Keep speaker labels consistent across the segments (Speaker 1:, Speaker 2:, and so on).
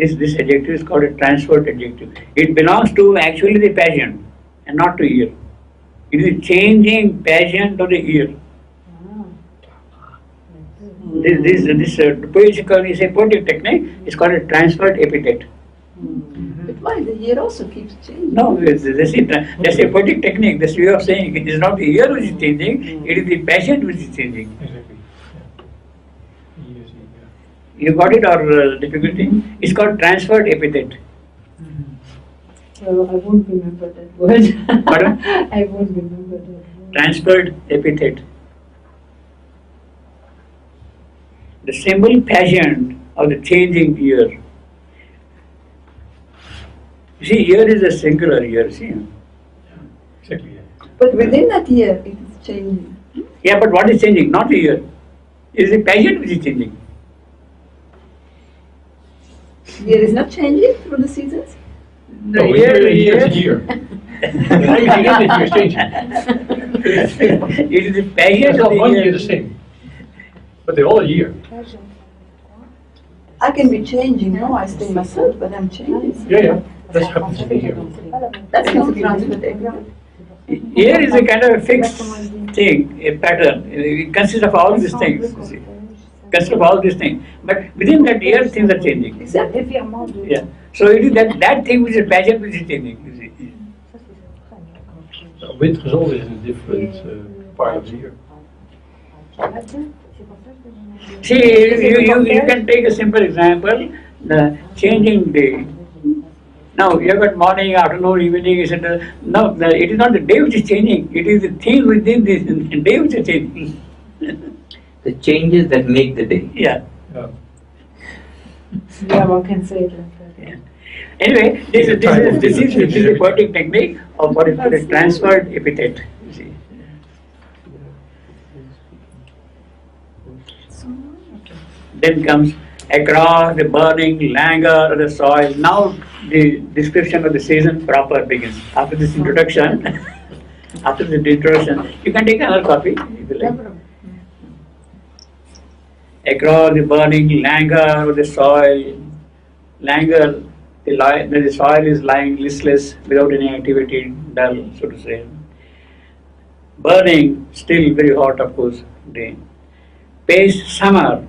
Speaker 1: This adjective is called a transferred adjective. It belongs to actually the pageant and not to ear. It is changing pageant to the ear. This poetical is a poetic technique. It's called a transferred epithet.
Speaker 2: But why? The ear also keeps changing.
Speaker 1: No, that's a poetic technique. That's the way of saying it is not the ear which is changing, it is the pageant which is changing.
Speaker 3: Exactly.
Speaker 1: You got it or difficulty? It's called transferred epithet.
Speaker 4: Well, I won't remember that word.
Speaker 1: Pardon?
Speaker 4: I won't remember that word.
Speaker 1: Transferred epithet. The symbol pageant of the changing ear. You see, ear is a singular ear, see?
Speaker 3: Exactly, yeah.
Speaker 2: But within that ear, it is changing.
Speaker 1: Yeah, but what is changing? Not the ear. It is the pageant which is changing.
Speaker 2: Ear is not changing through the seasons?
Speaker 3: No, ear is ear. Everything in the ear is changing.
Speaker 1: It is the pageant
Speaker 3: It's
Speaker 1: of
Speaker 3: not one
Speaker 1: the
Speaker 3: ear
Speaker 1: ear.
Speaker 3: the same. But they're all a year.
Speaker 2: I can be changing. No, I stay myself, but I'm changing.
Speaker 3: Yeah, yeah. That happens to be here.
Speaker 2: That's not a transferred epithet.
Speaker 1: Ear is a kind of a fixed thing, a pattern. It consists of all these things. You see. Consists of all these things. But within that ear, things are changing.
Speaker 2: Exactly.
Speaker 1: Yeah. So it is that thing which is pageant which is changing. You see.
Speaker 3: Windgezond is in a different part of the year.
Speaker 1: See, you can take a simple example, the changing day. Now, you have got morning, afternoon, evening, etc. No, it is not the day which is changing, it is the thing within the day which is changing.
Speaker 5: The changes that make the day.
Speaker 1: Yeah.
Speaker 4: Yeah, one can say it like that.
Speaker 1: Yeah. Anyway, this is a poetic technique of what is called a transferred epithet. You see. Then comes across the burning languor of the soil. Now the description of the season proper begins. After this introduction, you can take another copy if you like. Across the burning languor of the soil. Languor, the soil is lying listless without any activity, dull, so to say. Burning, still very hot, of course, day. Paced summer,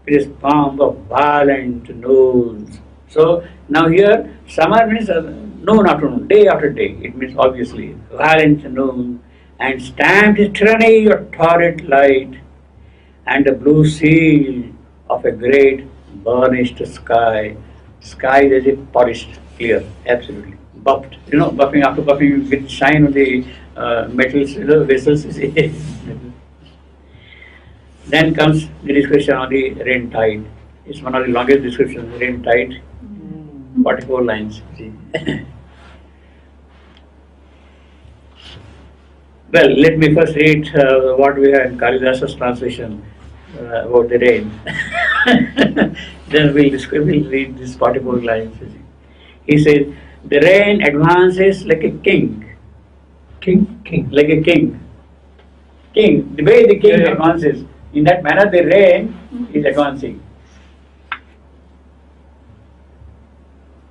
Speaker 1: it is form of violent noons. So now here, summer means noon after noon, day after day. It means obviously violent noon, and stamped tyranny of torrid light, and the blue seal of a great burnished sky. Sky is as if polished, clear, absolutely buffed. You know, buffing after buffing with shine on the metals, vessels. Then comes the description of the rain tide. It's one of the longest descriptions, rain tide, 44 lines. See. Well, let me first read what we have in Kalidasa's translation about the rain. Then we'll read these 44 lines. He says, the rain advances like a king.
Speaker 3: King.
Speaker 1: Like a king. King. The way the king advances, in that manner the rain is advancing.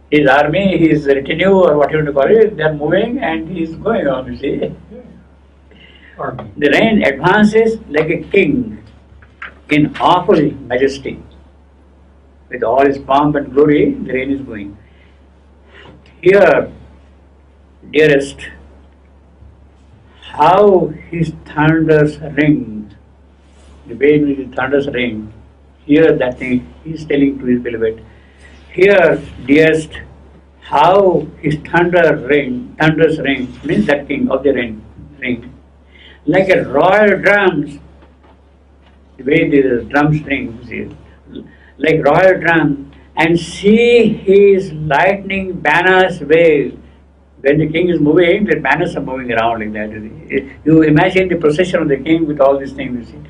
Speaker 1: His army, his retinue, or whatever you call it, they are moving and he is going on, you see.
Speaker 3: Army.
Speaker 1: The rain advances like a king in awful majesty. With all his pomp and glory, the rain is going. Hear, dearest, how his thunders ring. The way in which the thunders ring. Hear that thing, he is telling to his beloved. Hear, dearest, how his thunders ring, means that king of the rain ring. Like a royal drums, the way the drums ring, like royal drums, and see his lightning banners wave. When the king is moving, the banners are moving around like that. You imagine the procession of the king with all these things, you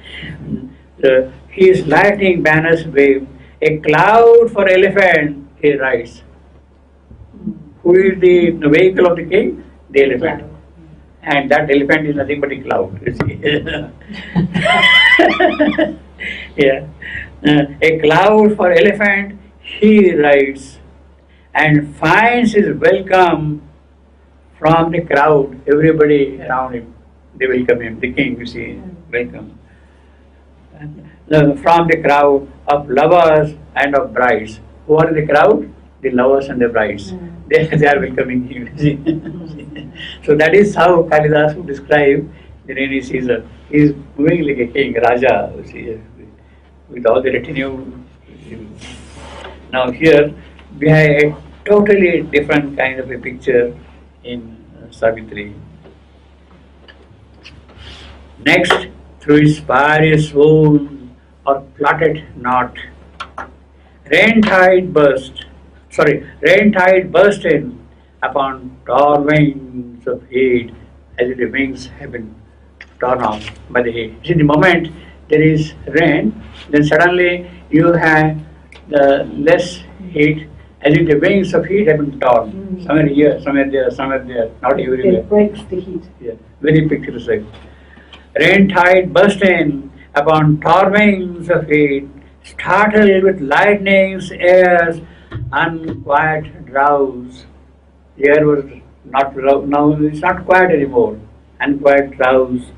Speaker 1: see. His lightning banners wave. A cloud for elephant he rides. Who is the vehicle of the king? The elephant. And that elephant is nothing but a cloud, you see. Yeah. A cloud for elephant he rides. and finds his welcome from the crowd, everybody around him, they welcome him, the king, you see, welcome. From the crowd of lovers and of brides. Who are in the crowd? The lovers and the brides. They are welcoming him. You see. So that is how Kalidas would describe the rainy season. He is moving like a king, Raja, you see, with all the retinue. Now here we have a totally different kind of a picture in Savitri. Next, through his fiery soul or plotted knot, rain tide burst in upon tall wings of heat, as if the wings have been torn off by the heat. See, the moment there is rain, then suddenly you have the less heat, as if the wings of heat have been torn. Somewhere here, somewhere there, not everywhere.
Speaker 4: It breaks the heat.
Speaker 1: Yeah, very picturesque. Rain tide burst in upon tall wings of heat, startled with lightnings, airs, unquiet drowse. The air was not now it's not quiet anymore. Unquiet drowse,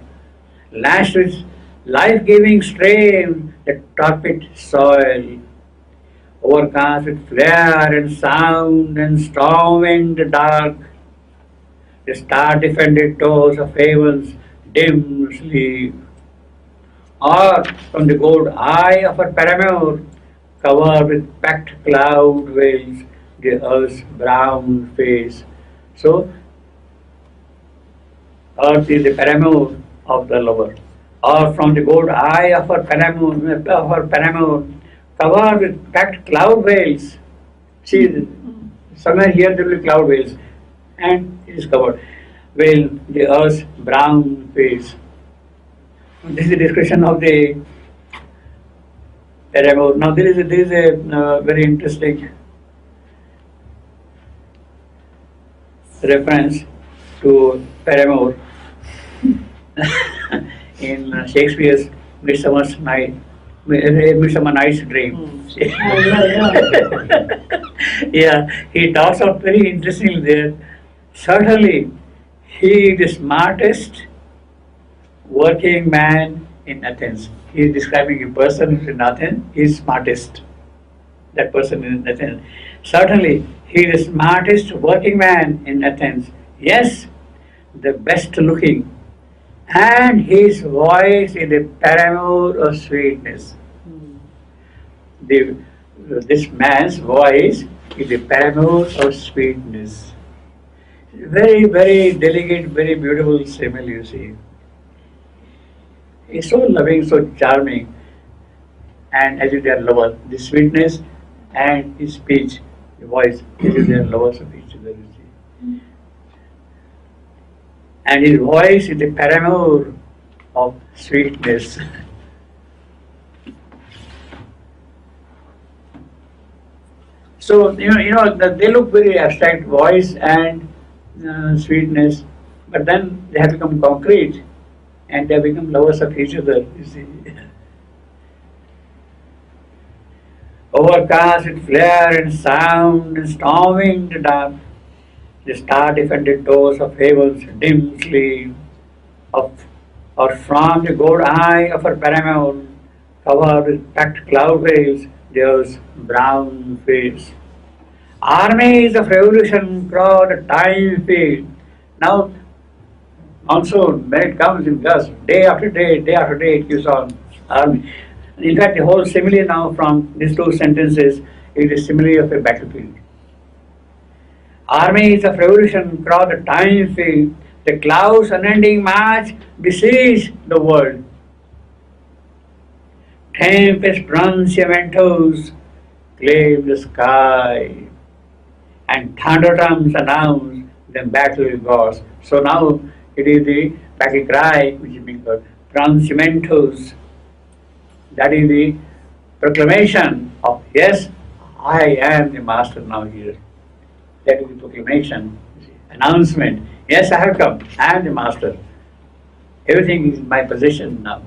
Speaker 1: lashed with life-giving stream, the torpid soil, overcast with flare and sound and storm in the dark. The star-defended toes of heavens dim sleep, or from the gold eye of a paramour, covered with packed cloud veils the earth's brown face. So, earth is the paramour of the lover, or from the gold eye of her paramour, covered with packed cloud veils. See, somewhere here there will be cloud veils, and it is covered. Veil the earth's brown face. This is the description of the paramour. Now there is a very interesting reference to paramour in Shakespeare's Midsummer Night's Dream. Yeah, he talks of very interestingly there. Certainly, he is the smartest working man in Athens. He is describing a person who is in Athens. He is smartest. That person is in Athens. Certainly, he is the smartest working man in Athens. Yes, the best looking. And his voice is a paramour of sweetness. This man's voice is a paramour of sweetness. Very, very delicate, very beautiful simile, you see. He's so loving, so charming, and as if they are lovers. The sweetness and his speech, the voice, as if they are lovers of each other, you see. And his voice is the paramour of sweetness. So, they look very abstract, voice and sweetness, but then they have become concrete and they have become lovers of each other, you see. Overcast with flare and sound and storming the dark, the star-defended doors of heaven's dim sleep, or from the gold eye of her paramour, covered with packed cloud veils, there's brown face. Armies of revolution crowd the time field. Now, monsoon, when it comes in gusts, day after day, it keeps on. Army. In fact, the whole simile now from these two sentences is a simile of a battlefield. Armies of revolution crowd the time field. The clouds unending march besiege the world. Tempest pronunciamentos claim the sky, and thunder drums announce the battle gods. So now it is the battle cry which is being called pronunciamentos. That is the proclamation of yes, I am the master now here. That is the proclamation, announcement. Yes, I have come. I am the master. Everything is in my possession now.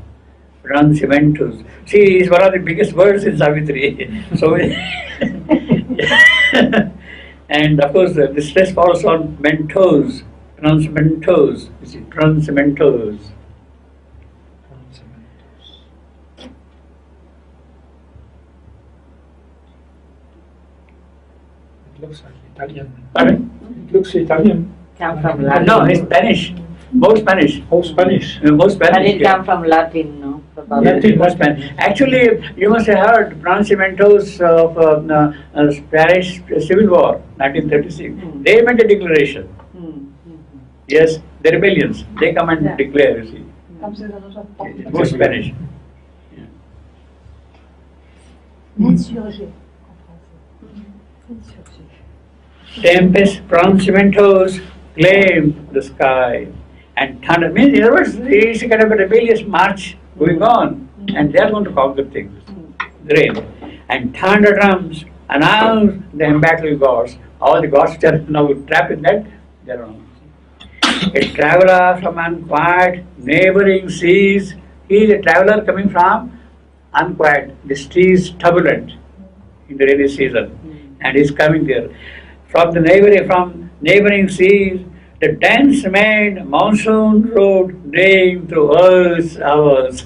Speaker 1: Pronunciamentos. See, it's one of the biggest words in Savitri. So, And of course, the stress falls on Mentos, pronounced Mentos, you see, pronounced Mentos.
Speaker 3: It looks like Italian.
Speaker 1: Pardon?
Speaker 3: It looks Italian.
Speaker 4: Come from
Speaker 1: No,
Speaker 4: Latin.
Speaker 1: it's Spanish. More Spanish.
Speaker 3: Oh, Spanish.
Speaker 1: More
Speaker 4: But
Speaker 1: Spanish.
Speaker 4: it
Speaker 1: yeah.
Speaker 4: come from Latin, no? Probably.
Speaker 3: Latin.
Speaker 1: More Spanish. Actually, you must have heard pronunciamentos of Spanish Civil War, 1936. They made a declaration. Yes, the rebellions. They come and
Speaker 2: Yeah.
Speaker 1: declare, you see.
Speaker 2: Comes with a lot of pop.
Speaker 1: More Spanish. Tempest pronunciamentos claim the sky. And thunder means, in other words, there is a kind of a rebellious march going on. And they are going to conquer things. The rain. And thunder drums announce the embattled gods. All the gods are now trapped in that. They are on. A traveler from unquiet neighboring seas. He is a traveler coming from unquiet. The sea is turbulent in the rainy season. And he is coming there. From neighboring seas, the dense maned monsoon road neighing through earth's hours.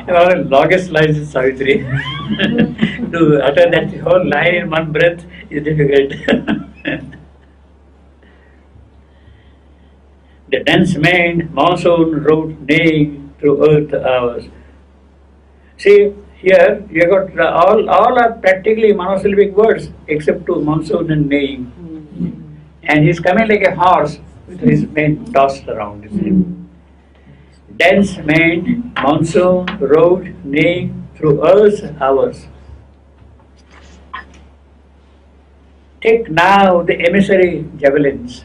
Speaker 1: One of the longest lines in Savitri. To utter that whole line in one breath is difficult. The dense maned monsoon road neighing through earth's hours. See, here you got all are practically monosyllabic words except to monsoon and neighing. And he's coming like a horse with his mane tossed around. You see. Dense maned monsoon road neighing through earth's hours. Take now the emissary javelins.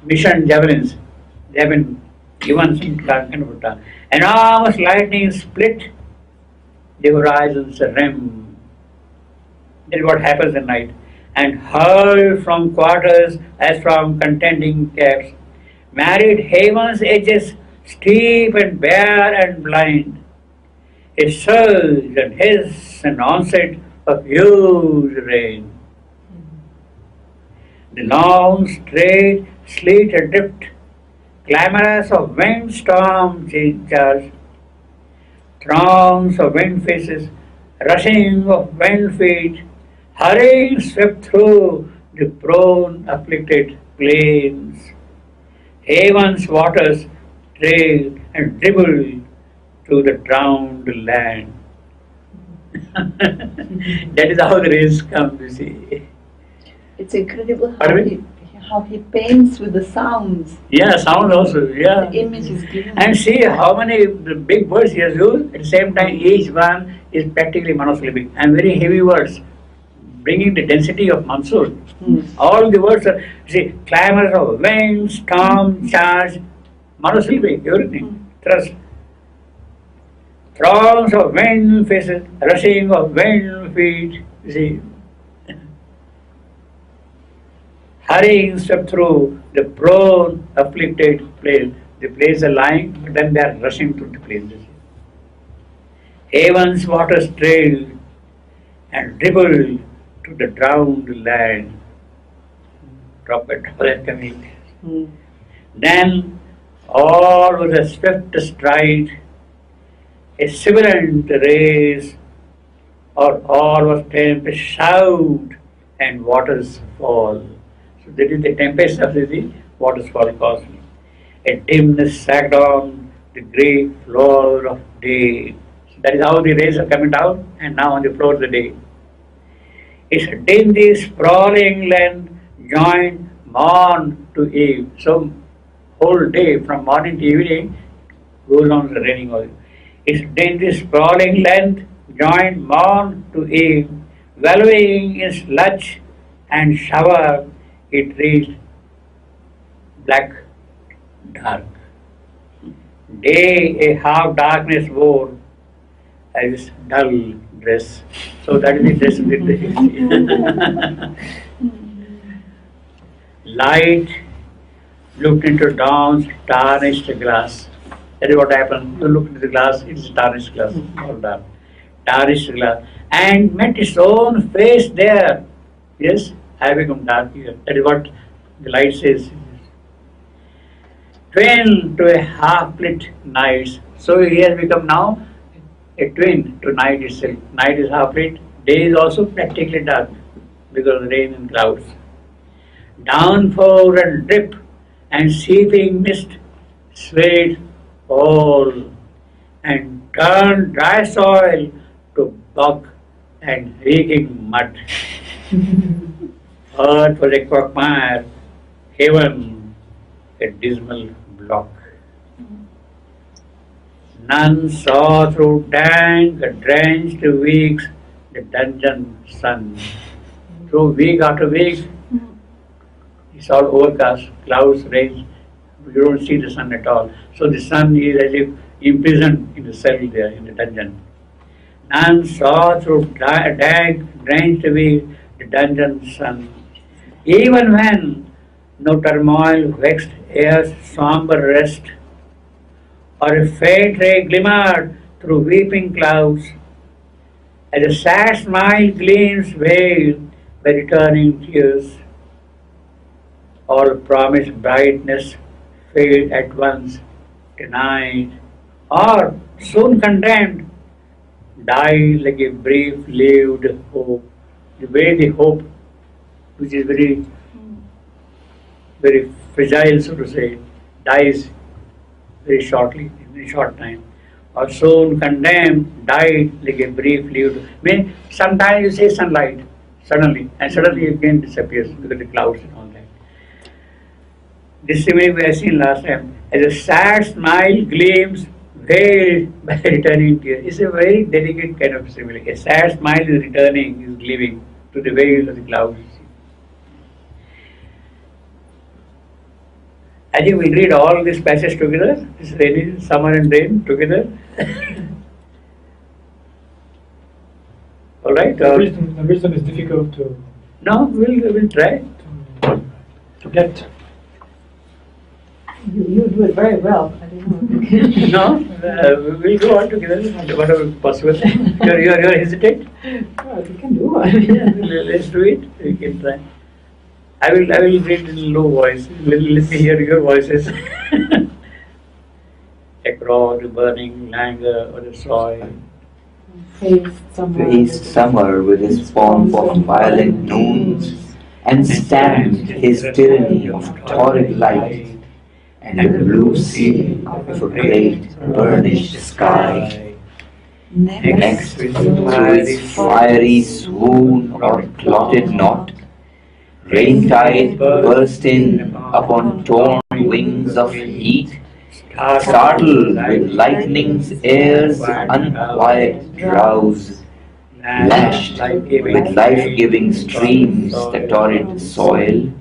Speaker 1: Mission javelins. They have been given some kind of a enormous lightning split the horizon's rim. That is what happens at night. And hurled from quarters as from contending caps. Married heaven's edges, steep and bare and blind. A surge and hiss and onset of huge rain. The long straight sleet adrift, clamorous of windstorm charge, throngs of wind faces, rushing of wind feet, hurrying swept through the prone afflicted plains. Heaven's waters trailed and dribbled to the drowned land. That is how the rains come, you see.
Speaker 2: It's incredible
Speaker 1: Pardon
Speaker 2: how he paints with the sounds.
Speaker 1: Yeah, sound also, yeah.
Speaker 2: The image is given.
Speaker 1: And see how many big words he has used. At the same time, each one is practically monosyllabic and very heavy words, bringing the density of monsoon. All the words are, see, clamors of wind, storm, charge, monosyllabic, everything. Trust. Throngs of wind faces, rushing of wind feet, you see. Hurrying swept through the prone, afflicted place. The place are lying, but then they are rushing through the places. Heaven's waters trailed and dribbled to the drowned land. Drop it, that coming. Then all was a swift stride, a sibilant race, or all was tempest, shout, and waters fall. So that is the tempest of the waters fall cosmic. A dimness sagged on the grey floor of day. So that is how the rays are coming down, and now on the floor of the day. Its dingy, sprawling length joined morn to eve. So whole day from morning to evening goes on raining oil. Its dingy, sprawling length joined morn to eve, wallowing in sludge and shower. It reached black dark. Day a half darkness wore as dull dress. So that is the dress of the day. Light looked into dawn's tarnished glass. That is what happened. You look into the glass, it is tarnished glass, all dark. tarnished glass, and met its own face there. Yes, I have become dark here. That is what the light says. Twin to a half-lit night. So he has become now a twin to night itself. Night is half-lit, day is also practically dark because of rain and clouds. Downpour and drip and seeping mist swayed all and turned dry soil to bog and reeking mud. Earth was a quagmire, heaven a dismal block. None saw through dank, drenched weeks the dungeon sun. Through week after week, it's all overcast, clouds, rain. You don't see the sun at all. So the sun is as if imprisoned in the cell there, in the dungeon. None saw through dank, drenched weeks the dungeon sun. Even when no turmoil vexed air's somber rest, or a faint ray glimmered through weeping clouds, as a sad smile gleams veiled by returning tears, all promised brightness fade at once, denied, or soon condemned, died like a brief-lived hope. The way the hope, which is very, very fragile, so to say, dies very shortly, in a short time, or soon condemned, died like a brief-lived. Mean sometimes you say sunlight suddenly, and suddenly it again disappears because of the clouds and all that. This simile we have seen last time. As a sad smile gleams veiled by returning tears. It's a very delicate kind of simile. A sad smile is returning, is gleaming to the veil of the clouds. I think we'll read all these passages together, this rainy, summer and rain together. All right?
Speaker 3: The reason is difficult
Speaker 1: No, we'll try.
Speaker 3: to get.
Speaker 2: You do it very well. I don't know.
Speaker 1: No, we'll go on together, whatever possible. You're hesitant?
Speaker 2: Well, you can do it.
Speaker 1: Let's do it. We can try. I will read in low voice. Let me hear your voices. Across the burning languor of the soil.
Speaker 5: Faced summer with his pomp of violent noons, and stamped his tyranny of torrid light, and the blue sea of a great burnished sky. Next, through its fiery swoon or clotted knot, rain tide burst in upon torn wings of heat, startled with lightning's air's unquiet drowse, lashed with life-giving streams the torrid soil,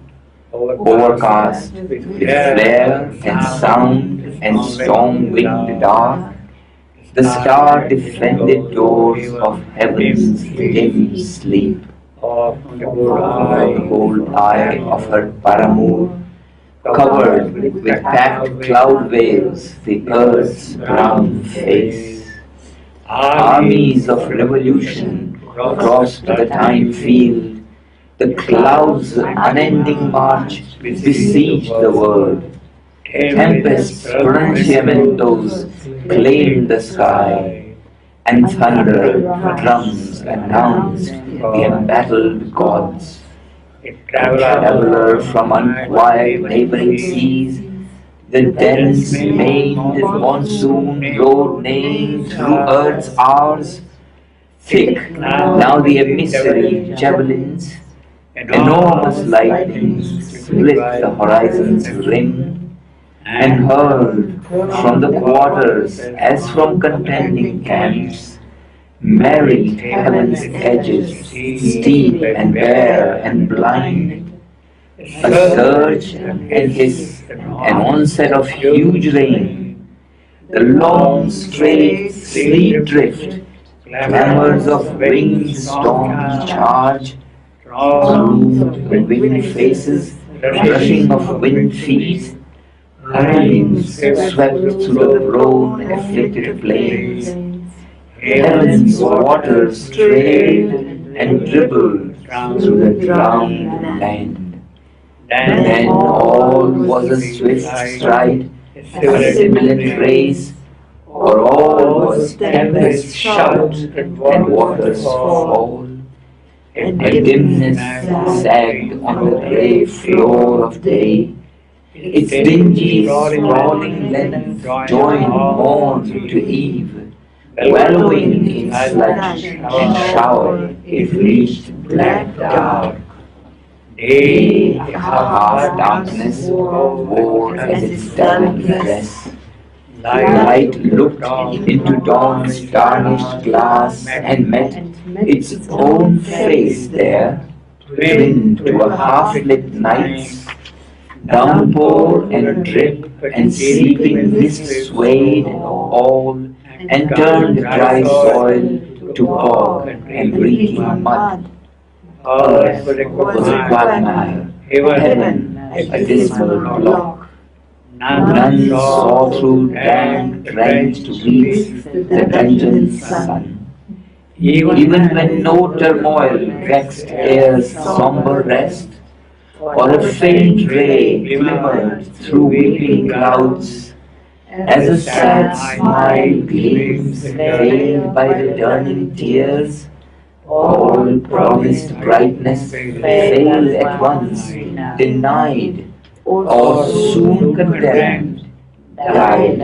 Speaker 5: overcast with flare and sound and storm-winged dark, the star-defended doors of heaven's dim sleep.
Speaker 1: Of the
Speaker 5: The gold eye of her paramour, covered with packed cloud veils the earth's brown face. Armies of revolution crossed the time field, the clouds' unending march besieged the world. Tempests, pronunciamentos claimed the sky, and thunder drums announced the embattled gods. A traveler from unquiet neighboring seas, the dense maned monsoon rode neighing through earth's hours. Thick now the emissary javelins, enormous lightnings split the horizon's rim, and hurled from the quarters as from contending camps, married heaven's edges, steep and bare and blind. A surge and hiss, an onset of huge rain, the long straight sleet drift, clamors of winged storms charge, bloomed with winged faces, rushing of winged feet, hurrying swept through the brown afflicted plains, Heaven's waters trailed and dribbled through the drowned land. Then all was a swift stride, a sibilant race, for all was tempest shout and waters fall. And dimness sagged on the grey floor of day. Its dingy, sprawling length joined morn to eve. Wallowing in sludge and shower, it reached black dark. Day, half darkness, wore as its dull dress. Light looked into dawn's tarnished glass and met its own face there, twinned to a half-lit night's downpour and drip and sleeping mist swayed all and turned dry soil to bog and reeking mud. Earth was a quagmire, heaven a dismal block. None saw through damp, drenched weeds the dungeon's sun. Even when no turmoil vexed air's sombre rest, or a faint ray glimmered through weeping clouds, as a sad smile gleams veiled by the turning tears, all promised brightness failed at once, denied, or soon condemned, died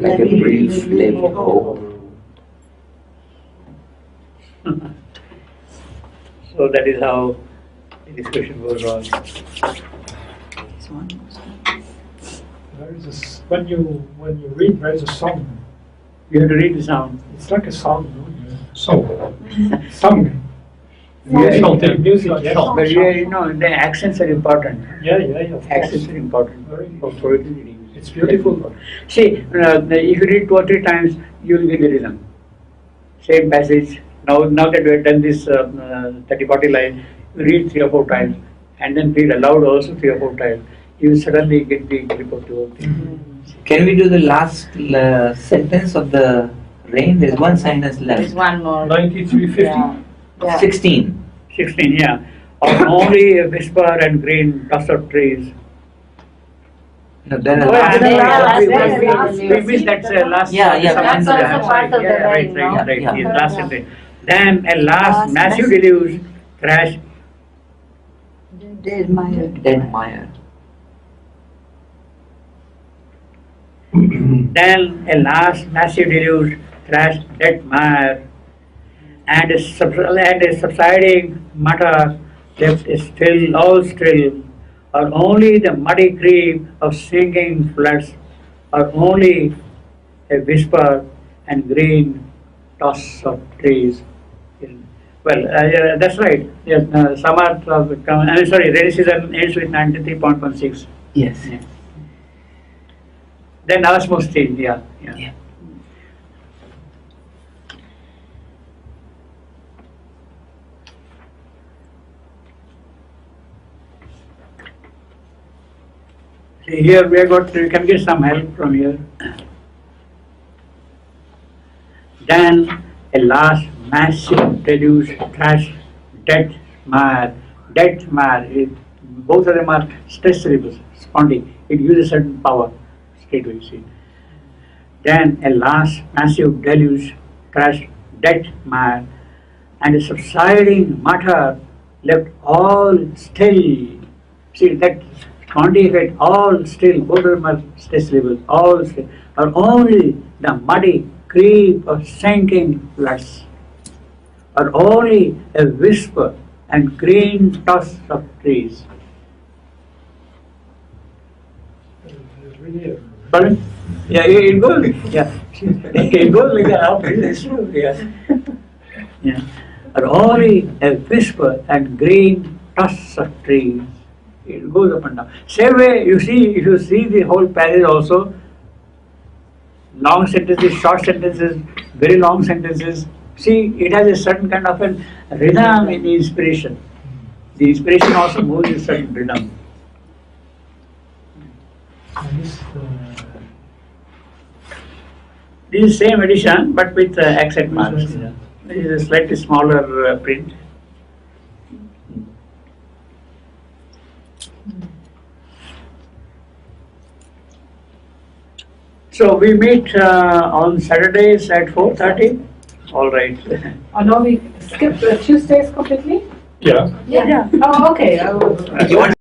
Speaker 5: like a brief-lived hope.
Speaker 1: So that is how the discussion goes on.
Speaker 3: There is when you read, there is a song.
Speaker 1: You have to read the sound.
Speaker 3: It's like a song, no? Song.
Speaker 1: Yeah,
Speaker 3: Music, yes.
Speaker 1: but the accents are important.
Speaker 3: Yeah, of
Speaker 1: Accents
Speaker 3: course.
Speaker 1: are important
Speaker 3: Very
Speaker 1: for poetry reading.
Speaker 3: It's beautiful.
Speaker 1: See, if you read 2 or 3 times, you will get the rhythm. Same passage. Now that we have done this 30-40 line, you read 3 or 4 times, and then read aloud also 3 or 4 times. You will suddenly get the grip of the whole thing.
Speaker 5: Can we do the last sentence of the rain? There's one sentence
Speaker 4: There
Speaker 5: left.
Speaker 4: is one more.
Speaker 3: 9350.
Speaker 4: Yeah.
Speaker 5: 16.
Speaker 1: 16, yeah. Or only a whisper and green toss of trees.
Speaker 5: No, then
Speaker 1: Oh,
Speaker 5: last.
Speaker 4: the last-
Speaker 1: we missed that last.
Speaker 5: Yeah, yeah,
Speaker 4: That's
Speaker 5: I'm
Speaker 4: also part of the
Speaker 1: Yeah, right,
Speaker 4: line, no?
Speaker 1: right.
Speaker 5: Yeah.
Speaker 1: Yes, last sentence. Then a last massive deluge crashed.
Speaker 5: Dead Meyer.
Speaker 1: Then a last massive deluge crashed that mire, and a subsiding mutter left still, all still, or only the muddy creep of sinking floods, or only a whisper and green toss of trees. Well, yeah, that's right. Yes, summer, rainy season ends with 93.16.
Speaker 5: Yes.
Speaker 1: Yeah. Then osmosis change, yeah.
Speaker 5: Yeah.
Speaker 1: Here we can get some help from here. Then a last massive deluge crash, dead mire. Both of them are stress cerebrals, responding. It uses certain power, straight away, see. Then a last massive deluge crashed, dead mire, and a subsiding mutter left all still. See that quantity effect, all still, both of them are stress levels, all still, or only the muddy creep of sinking floods, or only a whisper and green toss of trees.
Speaker 3: Really,
Speaker 1: Pardon? Yeah, it goes. Yeah, it goes like that. It's true. Yeah, yeah. Or only a whisper and green toss of trees. It goes up and down. Same way, if you see the whole passage also, long sentences, short sentences, very long sentences. See, it has a certain kind of a rhythm in the inspiration. The inspiration also moves in certain rhythm.
Speaker 3: and this,
Speaker 1: This is same edition, but with accent marks. This is a slightly smaller print. So we meet on Saturdays at 4:30. All right.
Speaker 2: Oh, no, we skip Tuesdays completely?
Speaker 3: Yeah.
Speaker 2: Yeah. Oh, okay. I will.
Speaker 5: You want